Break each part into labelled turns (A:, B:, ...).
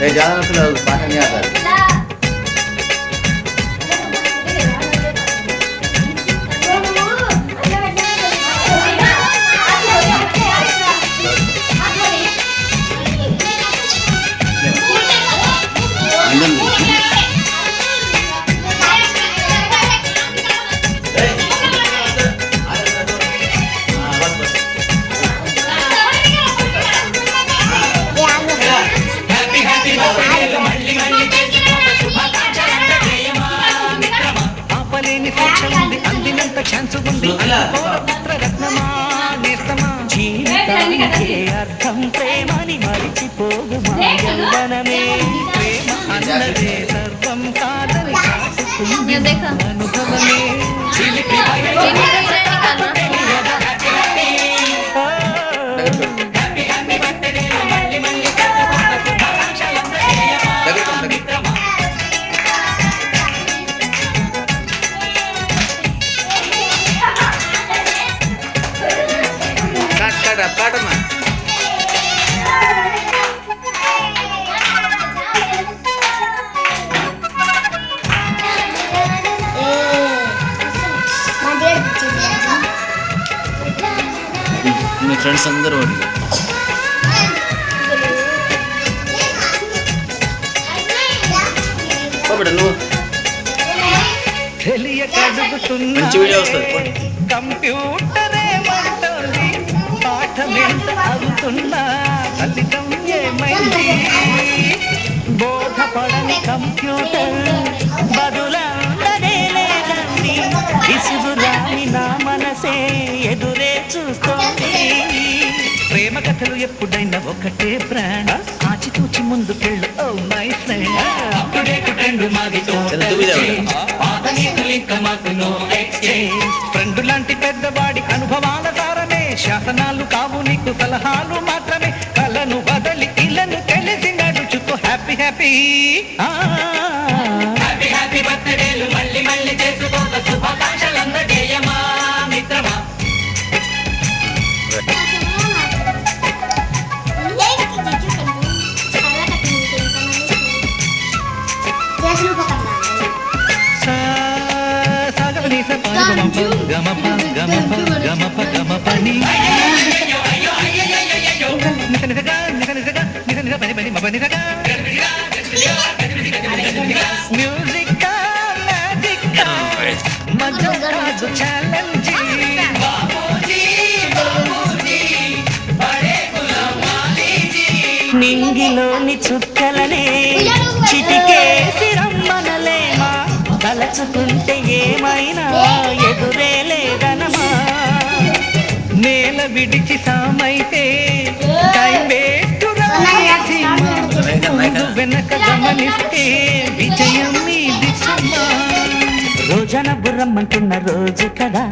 A: ज़्यादा मतलब पाठा नहीं आता है।
B: అర్థం ప్రేమని మరిచిపోదుమా యవ్వనమే ప్రేమ అన్నదే సర్వం కాదని అనుభవమే చిలిపి
A: మీ ఫ్రెండ్స్ అందరూ మంచి వీడియో వస్తుంది.
B: కంప్యూటర్ ఏమంటుంది పాఠమెంత అవుతున్నా ఫలితం ఏమైంది బోధపడని కంప్యూటర్ బదులందనే లేదండి ఇసుగురాని నా మనసే ఎదురే చూస్తోంది ప్రేమ కథలు ఎప్పుడైనా ఒకటే బ్రాండ్ ఆచితూచి ముందుకెళ్ళు oh my friend update trend మాదితో ఫ్రెండ్ లాంటి పెద్దవాడి అనుభవాల దారమే శాసనాలు కావు నీకు సలహాలు మాత్రమే కలను బదలి ఇళ్ళను తెలిసి నడుచుకో హ్యాపీ హ్యాపీ హ్యాపీ హ్యాపీ బర్త్డేలు మళ్ళీ మళ్ళీ చేసుకోక శుభాకాంక్షలు అందజేయమా మిత్రమా నింగిలోని చుక్కలనే చిటికేసి రమ్మనలేమా తలచుకుంటే ఏమైనా ఎదురే లేదనమా నేల విడిచి సామైతే టైం వేస్ట్ వెనక గమనిస్తే విజయం మీది సుమా రోజన బుర్రమ్మంటున్న రోజు కదా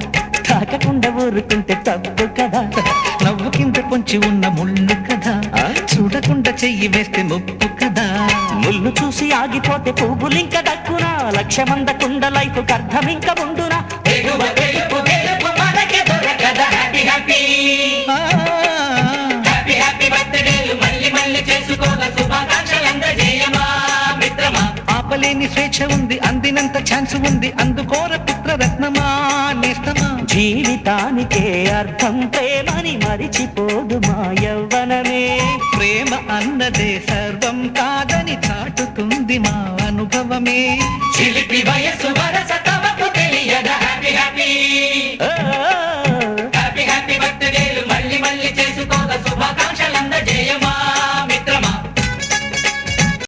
B: తాకకుండా ఊరుకుంటే తప్పు కదా నవ్వు కింద పొంచి ఉన్న ముళ్ళు కదా చూడకుండా చెయ్యి వేస్తే ముప్పు కదా ముళ్ళు చూసి ఆగిపోతే పువ్వులింక దక్కునా లక్ష్యమందకుండా లైఫ్ అర్థం ఇంకా ఉండునా ఆపలేని స్వేచ్ఛ ఉంది అందినంత ఛాన్స్ ఉంది అందుకోర పుత్రరత్నమా నేస్తమా జీవితానికే అర్థం ప్రేమని మరిచిపోదు మా యవ్వనమే ప్రేమ అన్నదే సర్వం కాదని చాటుతుంది మా అనుభవమే చిలిపి వయసు